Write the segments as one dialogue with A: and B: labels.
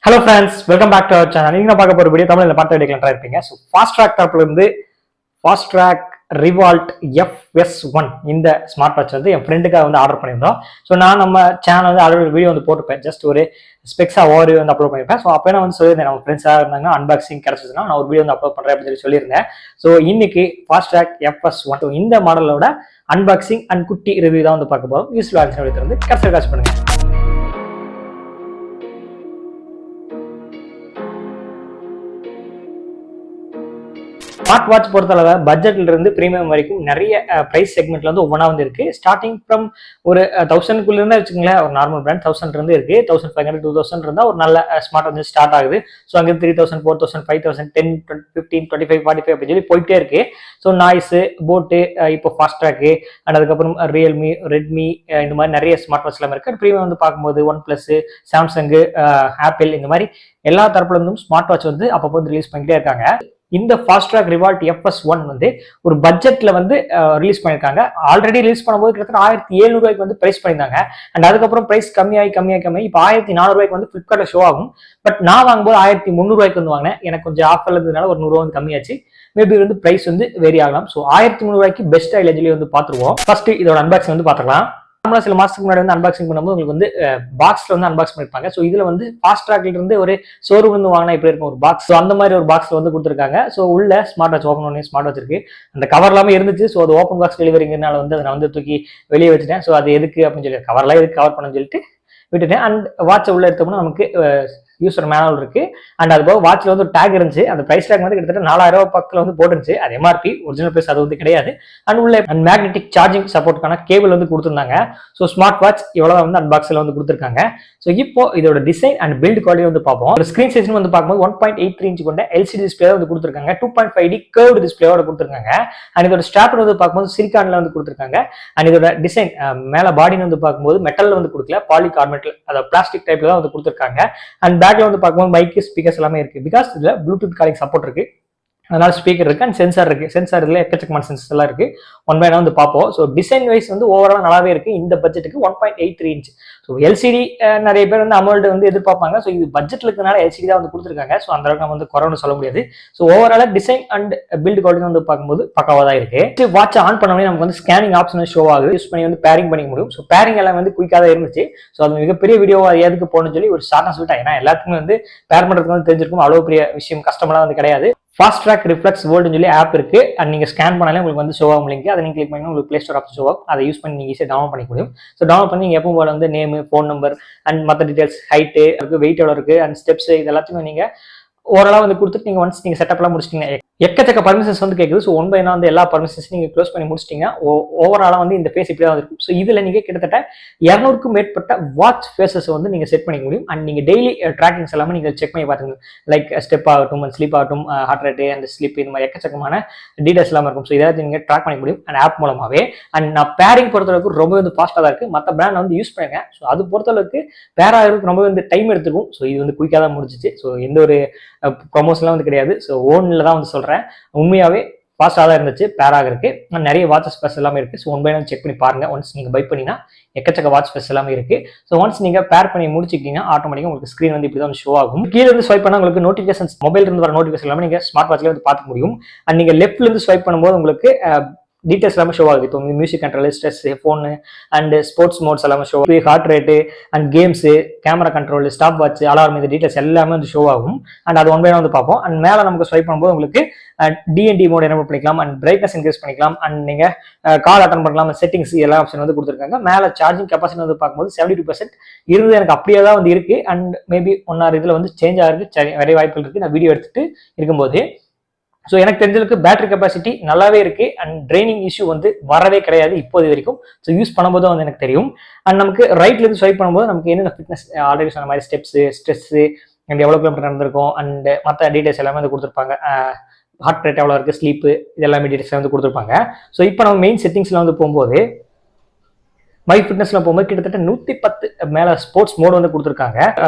A: Hello friends, welcome back to our channel. நீங்க பார்க்க போற வீடியோ தமிழ்ல பார்த்து எடுக்கலாம் இருப்பீங்க. ஸோ ஃபாஸ்ட் ட்ராக் தரப்புல இருந்து ஃபாஸ்ட் ட்ராக் ரிவால்ட் FS1 இந்த ஸ்மார்ட் வாட்ச் வந்து என் ஃப்ரெண்டுக்காக வந்து ஆர்டர் பண்ணியிருந்தோம். ஸோ நான் நம்ம சேனல் வந்து ஆல்ரெடி வீடியோ வந்து போட்டுப்பேன், ஜஸ்ட் ஒரு ஸ்பெக்ஸா ஓவர் வந்து அப்லோட் பண்ணியிருப்பேன். ஸோ அப்போ நான் வந்து சொல்லியிருந்தேன், நம்ம ஃப்ரெண்ட்ஸாக இருந்தாங்க அன்பாக்சிங் கிடைச்சதுன்னா நான் ஒரு வீடியோ வந்து அப்லோட் பண்றேன் அப்படின்னு சொல்லியிருந்தேன். ஸோ இன்னைக்கு ஃபாஸ்ட் ட்ராக் FS1 இந்த மாடலோட அன்பாக்சிங் அண்ட் குட்டி ரிவ்யூ தான் வந்து பார்க்க போறோம். யூஸ்ஃபுல் ஆக்ஷன் வந்து கடைசியில் காசு பண்ணுங்க. ஸ்மார்ட் வாட்ச் பொறுத்தளவு பட்ஜெட்ல இருந்து பிரீமியம் வரைக்கும் நிறைய பிரைஸ் செக்மெண்ட்ல வந்து ஒவ்வொன்றா வந்து இருக்கு. ஸ்டார்டிங் ஃப்ரம் ஒரு 1000 இருந்தா வச்சுக்கோங்களேன், ஒரு நார்மல் பிராண்ட் 1000 இருந்து இருக்கு. 1500 2000 இருந்தா ஒரு நல்ல ஸ்மார்ட் வாட்ச் ஸ்டார்ட் ஆகுது. ஸோ அங்கே 3000 4000 5000 10 15 25 45 அப்படின்னு சொல்லி போயிட்டே இருக்கு. ஸோ நாய்ஸ் போட்டு இப்போ ஃபாஸ்ட் ட்ராக்கு அண்ட் அதுக்கப்புறம் ரியல்மி ரெட்மி இந்த மாதிரி நிறைய ஸ்மார்ட் வாட்ச் எல்லாம் இருக்கு. பிரீமியம் வந்து பார்க்கும்போது ஒன் பிளஸ் சாம்சங் ஆப்பிள் இந்த மாதிரி எல்லா தரப்புல இருந்தும் ஸ்மார்ட் வாட்ச் வந்து அப்பப்போ ரிலீஸ் பண்ணிட்டே இருக்காங்க. இந்த ஃபாஸ்ட் ட்ராக் ரிவால்ட் FS1 வந்து ஒரு பட்ஜெட்ல வந்து ரிலீஸ் பண்ணிருக்காங்க. ஆல்ரெடி ரிலீஸ் பண்ணும்போது கிட்டத்தட்ட 1700 வந்து பிரைஸ் பண்ணியிருந்தாங்க. அண்ட் அதுக்கப்புறம் பிரைஸ் கம்மியாகி இப்போ 1400 வந்து பிளிப்கார்ட்ல ஷோ ஆகும். பட் நான் வாங்கும்போது 1300 வந்து வாங்கினேன். எனக்கு கொஞ்சம் ஆஃபர்ல இருந்ததுனால ஒரு 100 வந்து கம்மியாச்சு. மேபி வந்து பிரைஸ் வந்து வேரி ஆகலாம். ஸோ 1300 பெஸ்ட் ஐலஜிலி வந்து பார்த்துருவோம். ஃபர்ஸ்ட் இதோட அன்பாக்சிங் வந்து பார்த்துக்கலாம். சில மாசத்துக்கு முன்னாடி வந்து அன்பாக்சிங் பண்ணும்போது உங்களுக்கு வந்து பாக்ஸ்ல வந்து அன்பாக்ஸ் பண்ணிருப்பாங்க. ஸோ இதுல வந்து ஃபாஸ்ட் ட்ராக்ல இருந்து ஒரு ஷோரூம் வந்து வாங்கினா இப்படி இருக்கும் ஒரு பாக்ஸ். ஸோ அந்த மாதிரி ஒரு பாக்ஸ்ல வந்து கொடுத்துருக்காங்க. ஸோ உள்ள ஸ்மார்ட் வாட்ச் ஓப்பன் பண்ணி ஸ்மார்ட் வாட்ச் இருக்கு. அந்த கவர் எல்லாமே இருந்துச்சு. ஸோ அது ஓப்பன் பாக்ஸ் டெலிவரிங்கிறனால வந்து அதை நான் வந்து தூக்கி வெளியே வச்சுட்டேன். ஸோ அது எதுக்கு அப்படின்னு சொல்லி கவர்லாம் எதுக்கு கவர் பண்ணு சொல்லிட்டு விட்டுட்டேன். அண்ட் வாட்சை உள்ள எடுத்தோம்னா நமக்கு யூசர் மேனுவல் இருக்கு. அண்ட் அது போக வாட்ச்ல வந்து ஒரு டேக் இருந்துச்சு. அந்த பிரைஸ் டேக் வந்து கிட்டத்தட்ட 4000 பக்கத்துல வந்து போட்டுருந்துச்சு. அது MRP ஒரிஜினல் பிரைஸ் அது வந்து கிடையாது. அண்ட் உள்ள மேக்னெட்டிக் சார்ஜிங் சப்போர்ட்கான கேபிள் வந்து கொடுத்துருந்தாங்க. ஸோ ஸ்மார்ட் வாட்ச் இவ்வளவு வந்து அன்பாக்ஸ்ல வந்து கொடுத்துருக்காங்க. ஸோ இப்போ இதோட டிசைன் அண்ட் பில்ட் குவாலிட்டி வந்து பார்ப்போம். ஒரு ஸ்கிரீன் சைஸ் வந்து பார்க்கும்போது 1.83 இன்ச் கொண்ட LCD டிஸ்பிளே வந்து கொடுத்துருக்காங்க. 2.5D கர்வ்டு டிஸ்பிளேவோட கொடுத்துருக்காங்க. அண்ட் இதோட ஸ்ட்ராப் வந்து பார்க்கும்போது சிலிகான்ல வந்து கொடுத்துருக்காங்க. அண்ட் இதோட டிசைன் மேல பாடின்னு வந்து பார்க்கும்போது மெட்டல்ல வந்து கொடுக்கல, பாலிகார்பனேட்ல அதாவது பிளாஸ்டிக் டைப்ல தான் வந்து கொடுத்துருக்காங்க. அண்ட் பேக்ல வந்து பார்க்கும்போது மைக் ஸ்பீக்கர்ஸ் எல்லாமே இருக்கு. பிகாஸ் இதுல ப்ளூடூத் காலிங் சப்போர்ட் இருக்கு. அதனால ஸ்பீக்கர் இருக்கு அண்ட் சென்சார் இருக்கு. சென்சார் இதுல எக்கச்சக்கமான சென்சர்ஸ் எல்லாம் இருக்கு. ஒன் பை வந்து பார்ப்போம். ஸோ டிசைன் வைஸ் வந்து ஓவரால் நல்லாவே இருக்கு. இந்த பட்ஜெட்டுக்கு 1.83 இன்ச். ஸோ LCD நிறைய பேர் வந்து அமௌல்ட் வந்து எதிர்பார்ப்பாங்க. ஸோ இது பட்ஜெட்ல இருக்கனால LCD தான் வந்து கொடுத்துருக்காங்க. ஸோ அந்த அளவுக்கு நம்ம வந்து குறைன்னு சொல்ல முடியாது. So overall design and build quality வந்து பார்க்கும்போது பக்காவா தான் இருக்கு. வாட்ச் ஆன் பண்ணவே நமக்கு வந்து ஸ்கேனிங் ஆப்ஷன் ஷோ ஆகுது. யூஸ் பண்ணி வந்து பேரிங் பண்ணிக்க முடியும். ஸோ பேரிங் எல்லாம் வந்து குயிக்காக தான் இருந்துச்சு. ஸோ அது மிகப்பெரிய வீடியோ எதுக்கு போகணும்னு சொல்லி ஒரு ஷார்ட்டா சொல்லிட்டேன். ஏன்னா எல்லாத்துக்குமே வந்து பேர் பண்றதுக்கு வந்து தெரிஞ்சிருக்கும். அவ்வளவு பெரிய விஷயம் கஷ்டமெல்லாம் வந்து கிடையாது. ஃபாஸ்ட் ட்ராக் ரிஃப்ளெக்ஸ் வேர்ல்டுன்னு சொல்லி ஆப் இருக்கு. அண்ட் நீங்க ஸ்கேன் பண்ணாலே உங்களுக்கு வந்து ஷோ ஆகும் லிங்க். அதை நீங்க கிளிக் பண்ணி உங்களுக்கு பிளே ஸ்டோர் ஆப்ஷன் ஷோ ஆகும். அதை யூஸ் பண்ணி நீங்க ஈஸியாக டவுன்லோட் பண்ணிக்க முடியும். ஸோ டவுன்லோட் பண்ணி நீங்க எப்பவும் போல வந்து நேம், ஃபோன் நம்பர் அண்ட் மற்ற டீடைல்ஸ், ஹைட்டு இருக்கு, வெயிட் எவ்வளோ இருக்கு அண்ட் ஸ்டெப்ஸ் இது எல்லாத்தையுமே நீங்க ஓரளவு வந்து கொடுத்துட்டு நீங்க ஒன்ஸ் நீங்க செட்டப் எல்லாம் முடிச்சிட்டீங்க. எக்கச்சக்க பர்மிஷன்ஸ் வந்து கேட்குது. ஸோ ஒன் பை வந்து எல்லா பர்மிஷன்ஸ் நீங்க க்ளோஸ் பண்ணி முடிச்சிட்டீங்க. ஓவராலா வந்து இந்த ஃபேஸ் இப்படி தான் இருக்கும். ஸோ இதுல நீங்க கிட்டத்தட்ட 200க்கும் மேற்பட்ட வாட்ச் ஃபேஸஸ் வந்து நீங்க செட் பண்ணிக்க முடியும். அண்ட் நீங்க டெய்லி ட்ராக்கிங்ஸ் எல்லாமே நீங்க செக் பண்ணி பார்த்துக்கணும். லைக் ஸ்டெப் ஆகட்டும், ஸ்லீப் ஆகட்டும், ஹார்ட் ரேட்டு அண்ட் ஸ்லீப் இந்த மாதிரி எக்கச்சக்கமான டீடைல்ஸ் எல்லாமே இருக்கும். ஸோ இதை நீங்க ட்ராக் பண்ணிக்க முடியும் அண்ட் ஆப் மூலமாவே. அண்ட் நான் பேரிங் பொறுத்தளவுக்கு ரொம்ப வந்து ஃபாஸ்ட்டாக தான் இருக்கு. மற்ற பிராண்ட் வந்து யூஸ் பண்ணிருக்கேன். ஸோ அது பொறுத்தளவுக்கு பேர் ஆகிறதுக்கு ரொம்ப வந்து டைம் எடுத்துக்கும். ஸோ இது வந்து குயிக்காக தான் முடிஞ்சிச்சு. ஸோ எந்த ஒரு ப்ரொமோஷன்லாம் வந்து கிடையாது. ஸோ ஓன்ல தான் வந்து சொல்றேன். உண்மையாவே ஃபாஸ்டாக தான் இருந்துச்சு. பேராக இருக்கு. நிறைய வாட்சஸ் ஸ்பெஸ் எல்லாமே இருக்கு. So one by one check பண்ணி பாருங்க. ஒன்ஸ் நீங்க பை பண்ணினா எக்கச்சக்க வாட்ச் ஸ்பெஸ் எல்லாமே இருக்கு. ஸோ ஒன்ஸ் நீங்க பேர் பண்ணி முடிச்சிட்டீங்கன்னா ஆட்டோமேட்டிக்கா உங்களுக்கு ஸ்கிரீன் வந்து இப்படி தான் ஷோ ஆகும். கீழே இருந்து ஸ்வைப் பண்ணா உங்களுக்கு நோட்டிஃபிகேஷன்ஸ் மொபைல் இருந்து வர நோட்டிஃபிகேஷன் எல்லாமே நீங்க ஸ்மார்ட் வாட்ச்ல வந்து பார்த்துக்க முடியும். அண்ட் நீங்க லெஃப்ட்ல இருந்து ஸ்வைப் பண்ணும்போது உங்களுக்கு டீடைல்ஸ் எல்லாமே ஷோ ஆகுது. இப்போ music control, stress, phone and sports mods எல்லாமே show, heart rate and games, camera control, stopwatch, alarm, இந்த டீடைல்ஸ் எல்லாமே வந்து ஷோ ஆகும். அண்ட் அது ஒன் பை வந்து பார்ப்போம். அண்ட் மேலே நமக்கு ஸ்வைப் பண்ணும்போது உங்களுக்கு DND மோட் எனேபிள் பண்ணிக்கலாம் அண்ட் பிரைட்னஸ் இன்க்ரீஸ் பண்ணிக்கலாம். அண்ட் நீங்க கால் அட்டன் பண்ணலாம். செட்டிங்ஸ் எல்லா ஆப்ஷன் வந்து கொடுத்துருக்காங்க. மேலே சார்ஜிங் கெப்பாசிட்டி வந்து பார்க்கும்போது 72% இருந்து எனக்கு அப்படியே தான் வந்து இருக்கு. அண்ட் மேபி ஒன்னார் இதுல வந்து சேஞ்ச் ஆகுது நிறைய வாய்ப்புகள் இருக்கு. நான் வீடியோ எடுத்துட்டு இருக்கும்போது ஸோ எனக்கு தெரிஞ்சதுக்கு பேட்டரி கெப்பாசிட்டி நல்லாவே இருக்கு. அண்ட் ட்ரைனிங் இஷ்யூ வந்து வரவே கிடையாது இப்போது வரைக்கும். ஸோ யூஸ் பண்ணும்போது வந்து எனக்கு தெரியும். அண்ட் நமக்கு ரைட்ல இருந்து ஸ்வைப் பண்ணும்போது நமக்கு என்னென்ன ஃபிட்னஸ் ஆல்ரெடி சொன்ன மாதிரி ஸ்டெப்ஸ், ஸ்ட்ரெஸ் அண்ட் எவ்வளோ கிலோமீட்டர் நடந்திருக்கும் அண்ட் மற்ற டீடைல்ஸ் எல்லாமே வந்து கொடுத்துருப்பாங்க. ஹார்ட் ரேட் எவ்வளோ இருக்கு, ஸ்லீப்பு, இது எல்லாமே டீடைல்ஸ் வந்து கொடுத்துருப்பாங்க. ஸோ இப்போ நம்ம மெயின் செட்டிங்ஸ்ல வந்து போகும்போது மை ஃபிட்னஸ்ல போகும்போது கிட்டத்தட்ட 110 மேல ஸ்போர்ட்ஸ் மோட் வந்து கொடுத்துருக்காங்க.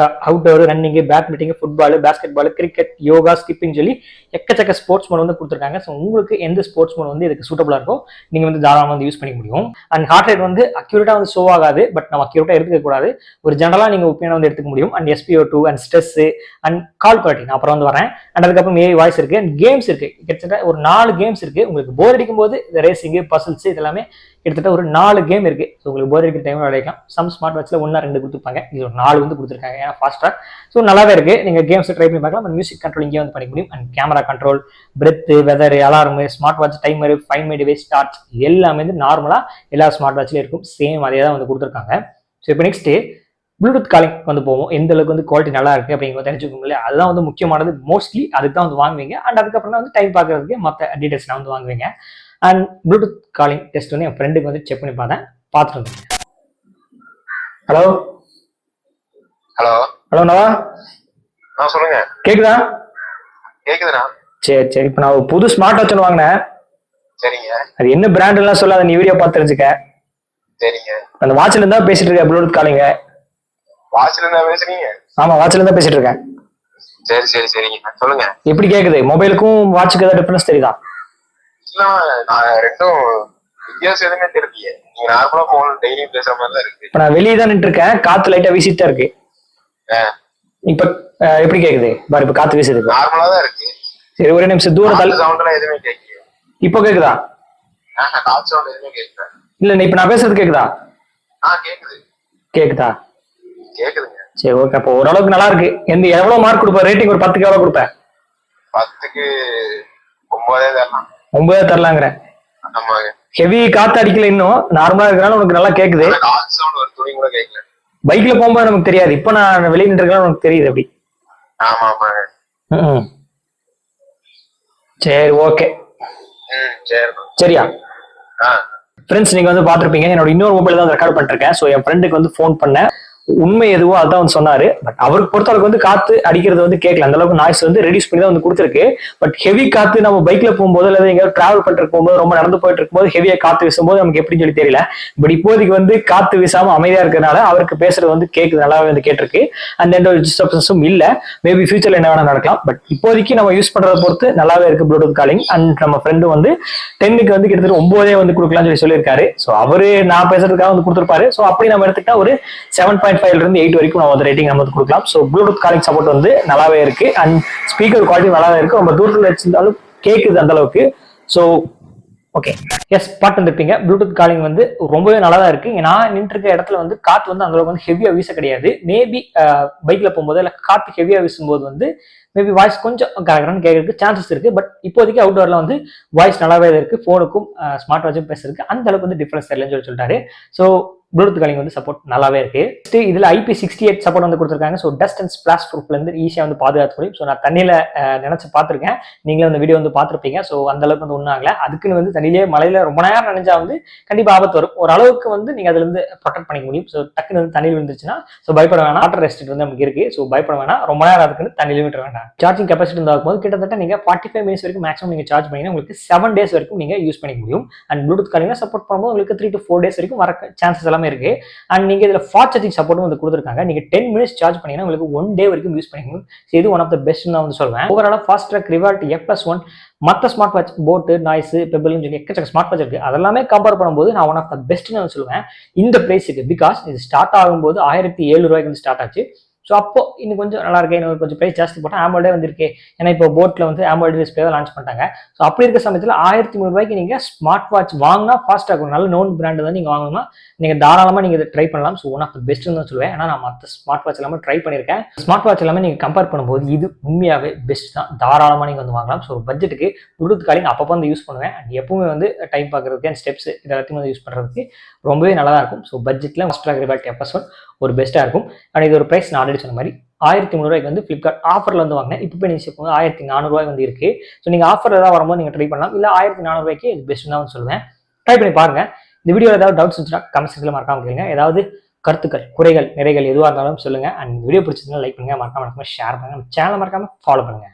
A: Outdoor, running, badminton, football, basketball, cricket, yoga, skipping சொல்லி எக்கச்சக்க ஸ்போர்ட்ஸ் மோட் வந்து கொடுத்துருக்காங்க. ஸோ உங்களுக்கு எந்த ஸ்போர்ட்ஸ் மோட் வந்து இதுக்கு சூட்டபிளா இருக்கோ நீங்க வந்து தாராளமாக வந்து யூஸ் பண்ணிக்க முடியும். அண்ட் ஹார்ட் ரேட் வந்து அக்யூரேட்டா வந்து ஷோ ஆகாது, பட் நம்ம அக்யூரேட்டா எடுத்துக்க கூடாது. ஒரு ஜெனரலா நீங்க ஒப்பீனியன் வந்து எடுத்துக்க முடியும். And SpO2 and stress and call quality நான் அப்புறம் வந்து வரேன். அண்ட் அதுக்கப்புறம் AI வாய்ஸ் இருக்கு, அண்ட் கேம்ஸ் இருக்கு. கிட்டத்தட்ட ஒரு 4 கேம்ஸ் இருக்கு. உங்களுக்கு போர் அடிக்கும் போது இந்த ரேசிங், பசில்ஸ் இதெல்லாமே கிட்டத்தட்ட ஒரு 4 கேம் இருக்கு. ஸோ உங்களுக்கு போர் அடிக்கிற டைம்ல விளையாடலாம். சம் ஸ்மார்ட் வாட்ச்ல 1-2 கொடுத்துருப்பாங்க, இது ஒரு 4 வந்து கொடுத்துருக்காங்க, ஏன்னா ஃபாஸ்டா. ஸோ நல்லாவே இருக்கு. நீங்க கேம்ஸ் ட்ரை பண்ணி பார்க்கலாம். அண்ட் மியூசிக் கண்ட்ரோல் இங்கே வந்து பண்ணிக்க முடியும். And camera control, breath, weather, alarm, smart watch timer, find my device start எல்லாமே வந்து நார்மலா எல்லா ஸ்மார்ட் வாட்ச்லயும் இருக்கும். சேம் அதே தான் வந்து கொடுத்துருக்காங்க. ஸோ இப்போ நெக்ஸ்ட் ப்ளூடூத் காலிங் வந்து போவோம். எந்த அளவுக்கு வந்து குவாலிட்டி நல்லா இருக்கு அப்படிங்கிறத தெரிஞ்சுக்கோங்களே, அதுதான் வந்து முக்கியமானது. மோஸ்ட்லி அதுக்கு தான் வந்து வாங்குவீங்க. அண்ட் அதுக்கப்புறம் தான் வந்து டைம் பார்க்கறதுக்கு மற்ற டீடைல்ஸ் நான் வந்து வாங்குவீங்க. அண்ட் ப்ளூடூத் காலிங் டெஸ்ட் வந்து என் ஃப்ரெண்டுக்கு வந்து செக் பண்ணி பார்த்துட்டு வந்தேன். ஹலோ
B: ஹலோ
A: ஹலோ நவா,
B: சொல்லுங்க.
A: கேக்குதா?
B: கேக்குதுண்ணா.
A: சரி சரி. இப்போ நான் ஒரு புது ஸ்மார்ட் வாட்ச் வாங்கினேன்.
B: சரிங்க.
A: அது என்ன பிராண்ட் எல்லாம் சொல்லாத, நீ வீடியோ பார்த்து தெரிஞ்சுக்க.
B: சரிங்க.
A: அந்த வாட்ச்ல இருந்தா பேசிட்டு இருக்கேன். ப்ளூடூத் காலிங்க.
B: வாட்ச்ல இருந்தா பேசுறீங்க?
A: ஆமா, வாட்ச்ல இருந்தா பேசிட்டு இருக்கேன்.
B: சரி சரி சரிங்க, சொல்லுங்க.
A: எப்படி கேக்குது? மொபைலுக்கும் வாட்சுக்கு ஏதாவது டிஃபரன்ஸ் தெரியுதா?
B: இல்ல, நான் ரெண்டும் வித்தியாசம் எதுவுமே தெரியலையே. நீங்க நார்மலா போன் டெய்லி பேசுற மாதிரி தான் இருக்கு.
A: இப்ப நான் வெளியே தான் நின்று இருக்கேன், காத்து லைட்டா வீசிட்டு தான் இருக்கு. இப்ப எப்படி கேக்குது பாரு? இப்ப காத்து வீசுது,
B: நார்மலா தான் இருக்கு.
A: சரி, ஒரே நிமிஷம் தூரம் தள்ளி.
B: சவுண்ட் எல்லாம் எதுவுமே கேட்கல.
A: இப்போ கேக்குதா?
B: காத்து சவுண்ட் எதுவுமே கேட்கல.
A: இல்ல, இப்ப நான் பேசுறது கேக்குதா?
B: கேக்குது.
A: கேக்குதா?
B: கேக்குதுங்க.
A: சரி, ஓகே. அப்போ ஓரளவுக்கு நல்லா இருக்கு. எவ்வளவு மார்க் கொடுப்ப? ரேட்டிங் ஒரு 10க்கு எவ்வளவு கொடுப்பேன்?
B: 10க்கு 9 தரலாம்.
A: 9 தரலாங்கிற.
B: ஆமாங்க.
A: ஹெவி காத்து அடிக்கல, இன்னும் நார்மலா இருக்கனால உனக்கு நல்லா கேக்குது.
B: காத்து சவுண்ட் ஒரு துணி கூட கேட்கல.
A: பைக்ல போகும்போது நமக்கு தெரியாது, இப்ப நான் வெளியே நின்று உனக்கு தெரியுது அப்படி.
B: ஆமா ஆமாங்க.
A: சரி, ஓகே. சரியா ஃப்ரெண்ட்ஸ், நீங்க வந்து பாத்திருப்பீங்க, என்னோட இன்னொரு மொபைல் தான் ரெக்கார்ட் பண்ணிருக்கேன். ஸோ என் ஃப்ரெண்டுக்கு வந்து ஃபோன் பண்ணேன். உண்மை எதுவோ அதான் வந்து சொன்னாரு. பட் அவருக்கு பொறுத்தவரைக்கு வந்து காத்து அடிக்கிறது வந்து கேட்கல, அந்த அளவுக்கு நாய்ஸ் வந்து ரெடியூஸ் பண்ணி தான் வந்து கொடுத்துருக்கு. பட் ஹெவி காத்து நம்ம பைக்ல போகும்போது அல்லது எங்கேயாவது டிராவல் பண்ணிட்டு போகும்போது, ரொம்ப நடந்து போயிட்டு இருக்கும்போது ஹெவியா காத்து வீசும்போது நமக்கு எப்படின்னு சொல்லி தெரியல. பட் இப்போதைக்கு வந்து காத்து வீசாம அமைதியா இருக்கிறதுனால அவருக்கு பேசுறது வந்து கேட்குது, நல்லாவே வந்து கேட்டிருக்கு. அண்ட் எந்த ஒரு டிஸ்டர்பன்ஸும் இல்ல. மேபி ஃபியூச்சர்ல என்ன வேணா நடக்கலாம். பட் இப்போதைக்கு நம்ம யூஸ் பண்றதை பொறுத்து நல்லாவே இருக்கு ப்ளூடூத் காலிங். அண்ட் நம்ம ஃப்ரெண்டு வந்து 10க்கு வந்து கிட்டத்தட்ட 9 வந்து கொடுக்கலாம்னு சொல்லியிருக்காரு. ஸோ அவரு நான் பேசுறதுக்காக வந்து கொடுத்துருப்பாரு. ஸோ அப்படி நம்ம எடுத்துக்கிட்டா ஒரு 7.5 இருந்து 8 வரைக்கும் நம்ம வந்து ரேட்டிங் நம்ம கொடுக்கலாம். ஸோ ப்ளூடூத் காலிங் சப்போர்ட் வந்து நல்லாவே இருக்கு. அண்ட் ஸ்பீக்கர் குவாலிட்டி நல்லாவே இருக்கு. ரொம்ப தூரத்தில் வச்சிருந்தாலும் கேட்குது அந்த அளவுக்கு. ஸோ ஓகே, எஸ், பாட்டு இருப்பீங்க. ப்ளூடூத் காலிங் வந்து ரொம்பவே நல்லா தான் இருக்கு. நான் நின்று இருக்க இடத்துல வந்து காத்து வந்து அந்த அளவுக்கு வந்து ஹெவியா வீச கிடையாது. மேபி பைக்ல போகும்போது இல்லை காத்து ஹெவியா வீசும்போது வந்து மேபி வாய்ஸ் கொஞ்சம் கரெக்டான கேட்கறதுக்கு சான்சஸ் இருக்கு. பட் இப்போதைக்கு அவுட்டோர்ல வந்து வாய்ஸ் நல்லாவே இருக்கு. போனுக்கும் ஸ்மார்ட் வாட்சும் பேசுறதுக்கு அந்த அளவுக்கு வந்து டிஃபரன்ஸ் தெரியலன்னு சொல்லிட்டாரு. ஸோ ப்ளூடூத் காலிங் வந்து சப்போர்ட் நல்லாவே இருக்கு. இதுல IP68 சப்போர்ட் வந்து கொடுத்துருக்காங்க. ஸோ டஸ்ட் அண்ட் ஸ்பிளாஷ் ப்ரூஃப்ல இருந்து ஈஸியா வந்து பாதுகாத்து முடியும். ஸோ நான் தண்ணியில நினைச்சு பார்த்துருக்கேன், நீங்களும் அந்த வீடியோ வந்து பார்த்துருப்பீங்க. ஸோ அந்த அளவுக்கு வந்து ஒன்றும் ஆகல. அதுக்குன்னு வந்து தண்ணியிலே மழையில ரொம்ப நேரம் நினைஞ்சா வந்து கண்டிப்பா ஆபத்து வரும். ஒரு அளவுக்கு வந்து நீங்க அதுல இருந்து ப்ரொடெக்ட் பண்ணிக்க முடியும். ஸோ டக்குன்னு வந்து தண்ணி விழுந்துச்சுன்னா ஸோ பயப்பட வேணாம். வாட்டர் ரெஸ்ட் வந்து நமக்கு இருக்கு. ஸோ பயப்பட வேணாம், ரொம்ப நேரம் அதுக்குன்னு தண்ணியில விட்டுற வேண்டாம். சார்ஜிங் கெப்பாசிட்டி இருந்தாலும் போது கிட்டத்தட்ட நீங்க 45 மினிட்ஸ் வரைக்கும் மேக்ஸிமம் நீங்க சார்ஜ் பண்ணீங்கன்னா உங்களுக்கு 7 days வரைக்கும் நீங்க யூஸ் பண்ணிக்க முடியும். அண்ட் ப்ளூடூத் காலிங் சப்போர்ட் பண்ணும்போது உங்களுக்கு 3 to 4 days வரைக்கும் வர சான்சஸ் எல்லாமே இருக்கு. அண்ட் நீங்க இதுல ஃபாஸ்ட் சார்ஜிங் சப்போர்ட்டும் வந்து கொடுத்துருக்காங்க. நீங்க 10 minutes சார்ஜ் பண்ணீங்கன்னா உங்களுக்கு 1 day வரைக்கும் யூஸ் பண்ணிக்கணும். இது ஒன் ஆஃப் த பெஸ்ட் தான் வந்து சொல்லுவேன். ஓவராலா ஃபாஸ்ட் ட்ராக், ரிவால்ட், F+1 மற்ற ஸ்மார்ட் வாட்ச், போட், நாய்ஸ், பெபிள்னு சொல்லி எக்கச்சக்க ஸ்மார்ட் வாட்ச் இருக்கு. அதெல்லாமே கம்பேர் பண்ணும்போது நான் ஒன் ஆஃப் த பெஸ்ட்னு நான் சொல்லுவேன் இந்த பிரைஸுக்கு. பிகாஸ் இது ஸ்டார்ட் ஆகும்போது 1007 ரூபாய்க்கு வந்து ஸ்டார்ட் ஆச்சு. ஸோ அப்போ இன்னும் கொஞ்சம் நல்லா இருக்கு, இன்னும் கொஞ்சம் பிரைஸ் ஜாஸ்தி போட்டால் ஆமோல்டே வந்துருக்கு. ஏன்னா இப்போ போட்டில் வந்து ஆமோல்டு டிஸ்பிளே லான்ச் பண்ணிட்டாங்க. ஸோ அப்படி இருக்க சமயத்தில் 1300 ரூபாய்க்கு நீங்கள் ஸ்மார்ட் வாட்ச் வாங்கினா ஃபாஸ்ட்டாக இருக்கும். நல்ல நோன் பிராண்டு தான் நீங்கள் வாங்கணும்னா நீங்கள் தாராளமாக நீங்கள் இதை ட்ரை பண்ணலாம். ஸோ ஒன் ஆஃப் த பெஸ்ட்னு தான் சொல்லுவேன். ஏன்னா நான் மற்ற ஸ்மார்ட் வாட்ச் எல்லாமே ட்ரை பண்ணியிருக்கேன். ஸ்மார்ட் வாட்ச் எல்லாமே நீங்கள் கம்பேர் பண்ணும்போது இது உண்மையாகவே பெஸ்ட் தான். தாராளமாக நீங்கள் வந்து வாங்கலாம். ஸோ பட்ஜெட்டுக்கு ப்ளூடூத் காலிங் அப்பப்போ வந்து யூஸ் பண்ணுவேன். அண்ட் எப்பவுமே வந்து டைம் பார்க்குறதுக்கு அண்ட் ஸ்டெப்ஸ் இது எல்லாத்தையும் வந்து யூஸ் பண்ணுறதுக்கு ரொம்பவே நல்லா இருக்கும். ஸோ பட்ஜெட்டில் ஃபாஸ்ட் ட்ராக், ரிவால்ட், F+1 ஒரு பெஸ்ட்டாக இருக்கும். அண்ட் இது ஒரு ப்ரைஸ் நான் ஆல்ரெடி சொன்ன மாதிரி 1300 ரூபாய்க்கு வந்து ஃபிளிப்கார்ட் ஆஃபர்ல வந்து வாங்கினேன். இப்போ போய் நீங்கள் 1400 ரூபாய் வந்து இருக்கு. ஸோ நீங்கள் ஆஃபர் ஏதாவது வரும்போது நீங்கள் ட்ரை பண்ணலாம். இல்லை 1400 ரூபாய்க்கு இது பெஸ்ட் தான் சொல்லுவேன். ட்ரை பண்ணி பாருங்க. இந்த வீடியோவில் ஏதாவது டவுட்ஸ் இருந்துச்சுன்னா கமெண்ட் செக்ஷனில் மறக்காம கேளுங்க. ஏதாவது கருத்துக்கள், குறைகள், நிறைகள் எதுவாக இருந்தாலும் சொல்லுங்க. அண்ட் வீடியோ பிடிச்சிருந்தா லைக் பண்ணுங்க, மறக்காம ஷேர் பண்ணுங்க, சேனலை மறக்காம ஃபாலோ பண்ணுங்க.